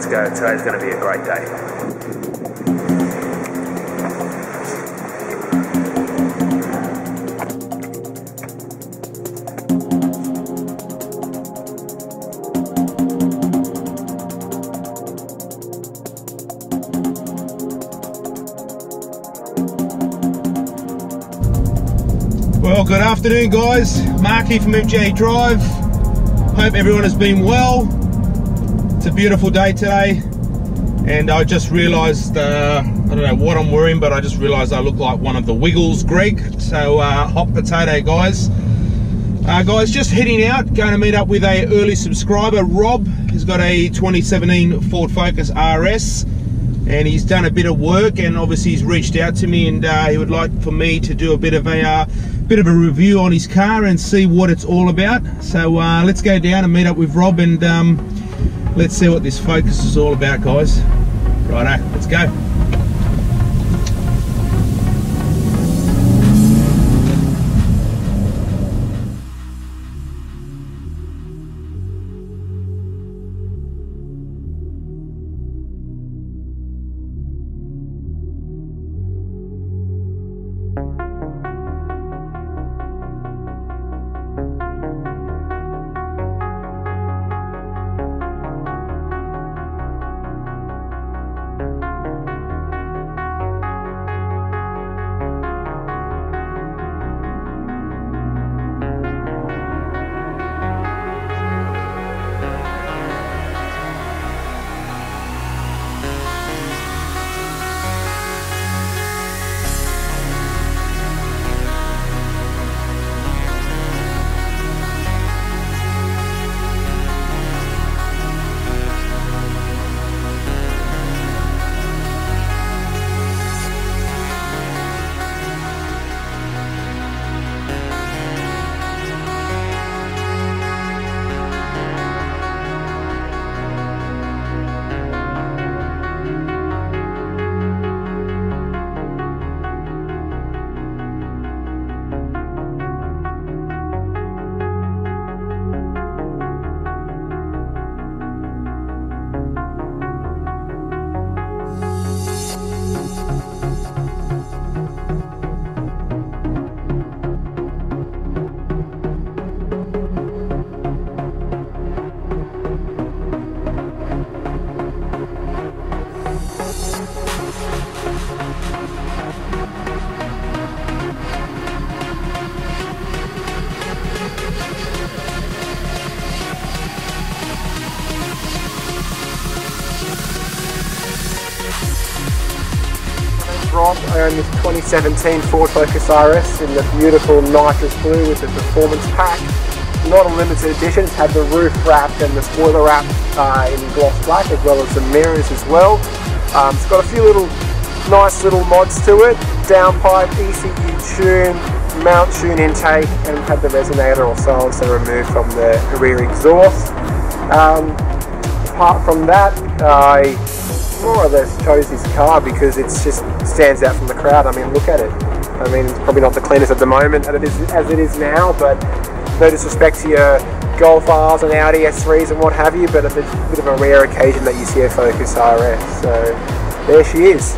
let's go. Today's going to be a great day. Well, good afternoon guys, Mark here from MJ Drive. Hope everyone has been well. It's a beautiful day today, and I just realised, I don't know what I'm wearing, but I just realised I look like one of the Wiggles, Greg. So hot potato guys. Guys, just heading out, going to meet up with a early subscriber, Rob. He's got a 2017 Ford Focus RS, and he's done a bit of work, and obviously he's reached out to me, and he would like for me to do a bit of a review on his car and see what it's all about. So let's go down and meet up with Rob, and let's see what this Focus is all about, guys. Righto, let's go. Rob, I own this 2017 Ford Focus RS in the beautiful nitrous blue with the performance pack. Not a limited edition, it's had the roof wrapped and the spoiler wrap in gloss black, as well as the mirrors as well. It's got a few nice little mods to it. Downpipe, ECU Tune, Mountune intake, and had the resonator or silencer removed from the rear exhaust. Apart from that, I more or less chose this car because it just stands out from the crowd. I mean, look at it. I mean, it's probably not the cleanest at the moment as it is now, but no disrespect to your Golf R's and Audi S3s and what have you, but it's a bit of a rare occasion that you see a Focus RS. So there she is.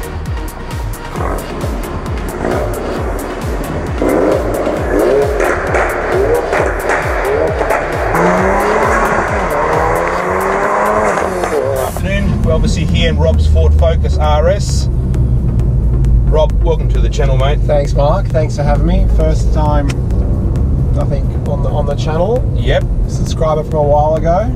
Obviously here in Rob's Ford Focus RS. Rob, welcome to the channel, mate. Thanks, Mark. Thanks for having me. First time, I think, on the channel. Yep. Subscriber from a while ago.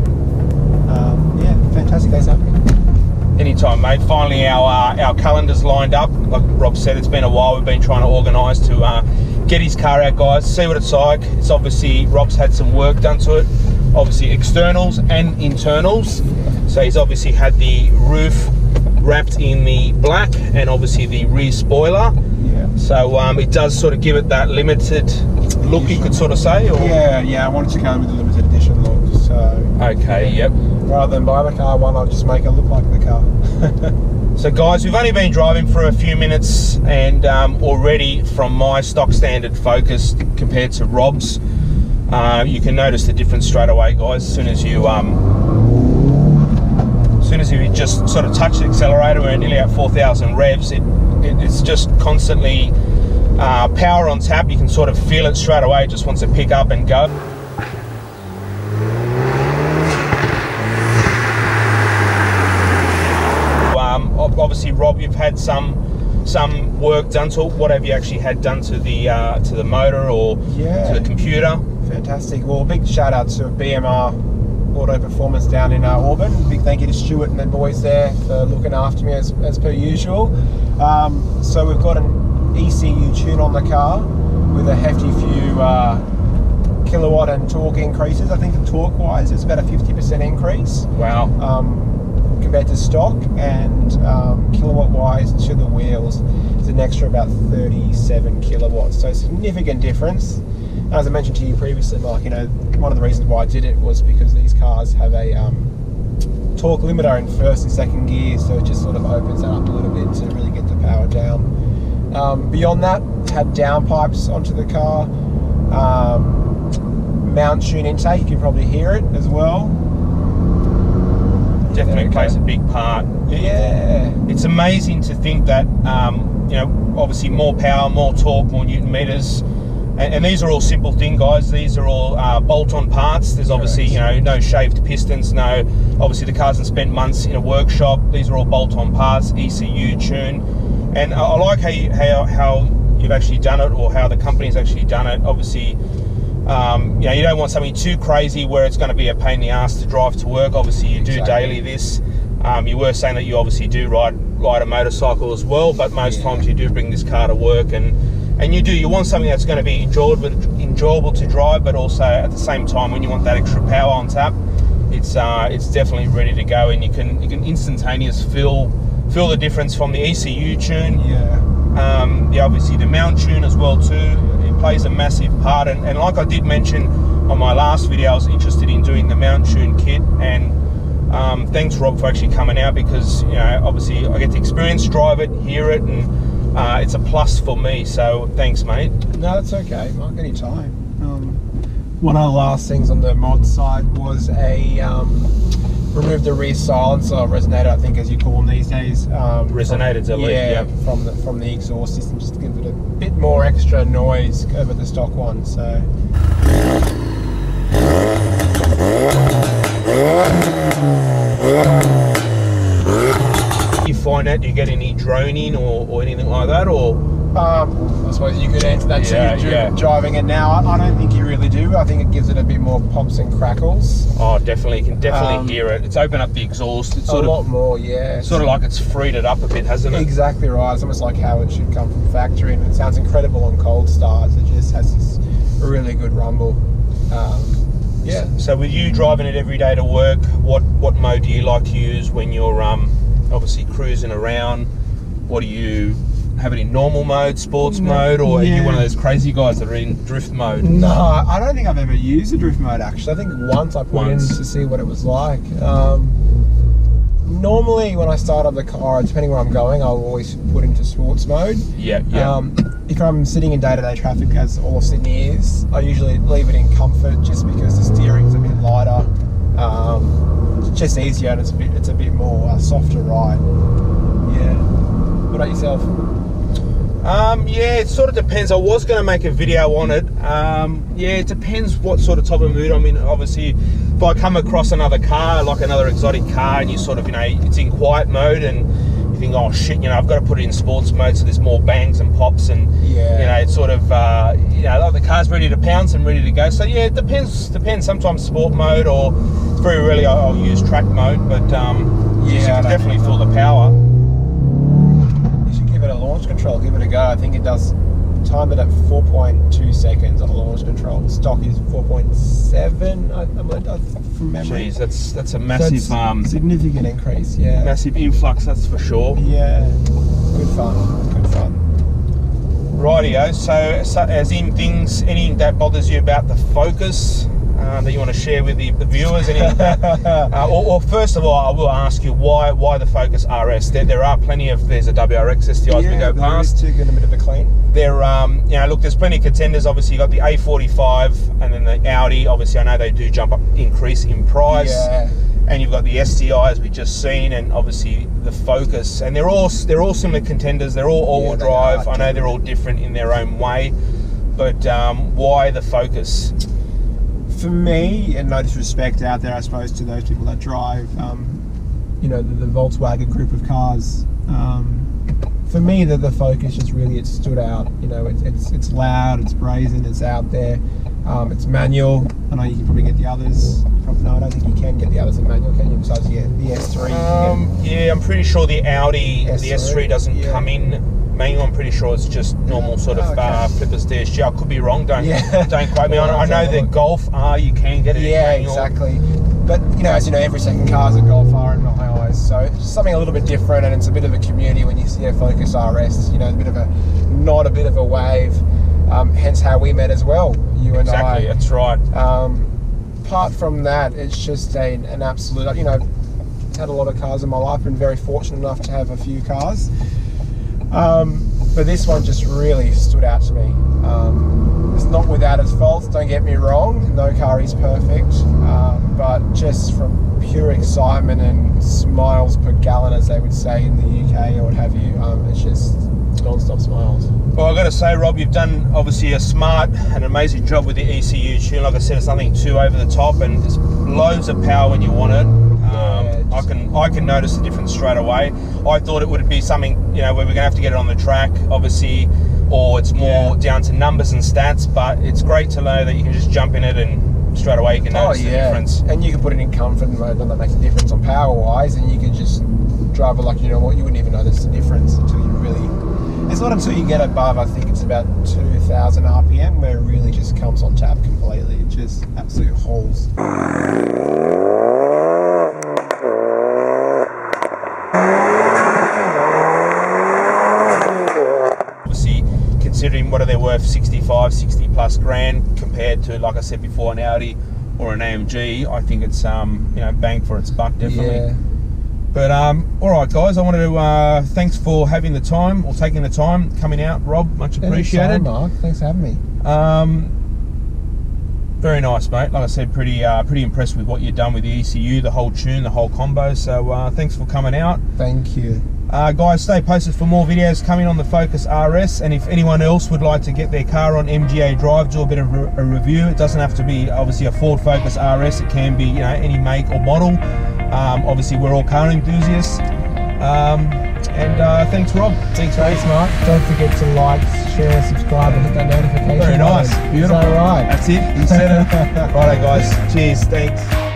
Yeah, fantastic. Thanks for having me. Anytime, mate. Finally, our calendar's lined up. Like Rob said, it's been a while. We've been trying to organise to get his car out, guys. See what it's like. It's obviously Rob's had some work done to it. Obviously externals and internals. So he's obviously had the roof wrapped in the black and obviously the rear spoiler. Yeah. So it does sort of give it that limited look, you could sort of say. Or? Yeah. I wanted to go with the limited edition look. So okay. Yep. Rather than buy the car one, I'll just make it look like the car. So guys, we've only been driving for a few minutes, and already from my stock standard Focus compared to Rob's, you can notice the difference straight away, guys. As soon as whereas if you just sort of touch the accelerator, we're nearly at 4,000 revs, it's just constantly power on tap. You can sort of feel it straight away, it just wants to pick up and go. Obviously, Rob, you've had some work done to it. What have you actually had done to the motor or to the computer? Fantastic. Well, a big shout out to BMR Auto Performance down in Auburn. Big thank you to Stuart and the boys there for looking after me as per usual. So we've got an ECU Tune on the car with a hefty few kilowatt and torque increases. I think the torque wise it's about a 50% increase. Wow. Compared to stock, and kilowatt wise to the wheels is an extra about 37 kilowatts, so significant difference. As I mentioned to you previously, Mark, you know, one of the reasons why I did it was because these cars have a torque limiter in first and second gear, so it just sort of opens that up a little bit to really get the power down. Beyond that, had downpipes onto the car, Mountune intake, you can probably hear it as well. Definitely plays a big part. Yeah, it's amazing to think that you know, obviously more power, more torque, more newton meters, and these are all simple things, guys. These are all bolt-on parts. There's obviously, you know, no shaved pistons, no, obviously the car hasn't spent months in a workshop. These are all bolt-on parts, ECU Tune, and I like how you've actually done it, or how the company's actually done it. Obviously, you know, you don't want something too crazy where it's going to be a pain in the ass to drive to work. Obviously, you do daily this. You were saying that you obviously do ride a motorcycle as well, but most times you do bring this car to work, and you want something that's going to be enjoyable to drive, but also at the same time, when you want that extra power on tap, it's definitely ready to go, and you can instantaneously feel the difference from the ECU Tune. Yeah, obviously the Mountune as well too. Plays a massive part, and like I did mention on my last video, I was interested in doing the Mountune kit, and thanks Rob for actually coming out, because you know, obviously I get to experience, drive it, hear it, and it's a plus for me, so thanks mate. No, that's okay, Mark, anytime. One of the last things on the mod side was remove the rear silencer, resonator, I think as you call them these days. Resonator Delete, yeah. From the exhaust system, just to give it a bit more extra noise over the stock one. So. You find out, do you get any droning or anything like that, or? I suppose you could answer that too, driving it now. I don't think you really do. I think it gives it a bit more pops and crackles. Oh, definitely. You can definitely hear it. It's opened up the exhaust. It's sort a lot more, yeah. Sort of like it's freed it up a bit, hasn't it? Exactly right. It's almost like how it should come from factory, and it sounds incredible on cold starts. It just has this really good rumble. Yeah. So with you driving it every day to work, what mode do you like to use when you're obviously cruising around? What do you have it in normal mode, sports mode, or are you one of those crazy guys that are in drift mode? No, I don't think I've ever used a drift mode actually. I think once I put it in to see what it was like. Normally when I start up the car, depending where I'm going, I'll always put into sports mode. Yeah. If I'm sitting in day-to-day traffic, as all of Sydney is, I usually leave it in comfort, just because the steering's a bit lighter. It's just easier, and it's a bit more softer ride. Yeah. What about yourself? Yeah, it sort of depends. I was going to make a video on it. Yeah, it depends what sort of type of mood I'm in. Obviously, if I come across another car, like another exotic car, and you sort of, you know, it's in quiet mode, and you think, oh shit, you know, I've got to put it in sports mode so there's more bangs and pops, and you know, it's sort of, you know, like the car's ready to pounce and ready to go. So yeah, it depends. Sometimes sport mode, or very rarely I'll use track mode, but you can definitely feel the power. Give it a launch control, give it a go. I think it does time it at 4.2 seconds on launch control. Stock is 4.7 from memory. Jeez, that's a massive significant increase. Yeah, massive influx, that's for sure. Yeah, good fun. Rightio, so as in things, anything that bothers you about the Focus that you want to share with the viewers? Or first of all, I will ask you why the Focus RS? There are plenty of, there's a WRX STIs we go past. To get a bit of a clean. There, you know, look, there's plenty of contenders. Obviously, you got the A45 and then the Audi. Obviously, I know they do increase in price. Yeah. and you've got the STI as we just seen, and obviously the Focus, and they're all similar contenders. They're all all-wheel drive. I know they're all different in their own way, but why the Focus? For me, and no disrespect out there, I suppose, to those people that drive, you know, the Volkswagen group of cars. For me, the Focus just really, it stood out. You know, it's loud, it's brazen, it's out there. It's manual. I know you can probably get the others. No, I don't think you can get the others in manual, can you? Besides the S3. Yeah, I'm pretty sure the Audi, S3, the S3 doesn't come in manual. I'm pretty sure it's just normal sort of flippers DSG. I could be wrong. Don't quote me on it. I know the Golf R, you can get it in manual. Exactly. But you know, as you know, every second car is a Golf R in my eyes. So it's just something a little bit different, and it's a bit of a community when you see a Focus RS. You know, a bit of a nod, a bit of a wave. Hence how we met as well, you and I. Exactly, that's right. Apart from that, it's just an absolute, you know, I've had a lot of cars in my life, been very fortunate enough to have a few cars. But this one just really stood out to me. It's not without its faults, don't get me wrong, no car is perfect, but just from pure excitement and smiles per gallon, as they would say in the UK or what have you, it's just non-stop smiles. Well, I've got to say, Rob, you've done obviously a smart and amazing job with the ECU Tune. Like I said, it's nothing too over the top, and there's loads of power when you want it. I can notice the difference straight away. I thought it would be something, you know, where we're going to have to get it on the track, obviously, or it's more down to numbers and stats, but it's great to know that you can just jump in it and straight away you can notice the difference. And you can put it in comfort mode, and that makes a difference on power-wise, and you can just drive it like, you know what, you wouldn't even notice the difference until you really... It's not until you get above, I think it's about 2,000 RPM, where it really just comes on tap completely. It just absolute hauls. Obviously, considering what are they worth, 65, 60 plus grand compared to, like I said before, an Audi or an AMG, I think it's you know, bang for its buck, definitely. Yeah. But all right, guys, I wanted to thanks for having the time, or taking the time coming out, Rob. Much appreciated. Anytime, Mark. Thanks for having me. Very nice, mate. Like I said, pretty impressed with what you've done with the ECU, the whole tune, the whole combo. So thanks for coming out. Thank you. Guys, stay posted for more videos coming on the Focus RS, and if anyone else would like to get their car on MGA Drive, do a bit of a review. It doesn't have to be obviously a Ford Focus RS. It can be, you know, any make or model. Obviously, we're all car enthusiasts. And thanks, Rob. Thanks, Mark. Don't forget to like, share, subscribe, and hit that notification. Very nice. Button. Beautiful. Is that right? That's it. You said it. Righto, guys. Cheers. Thanks.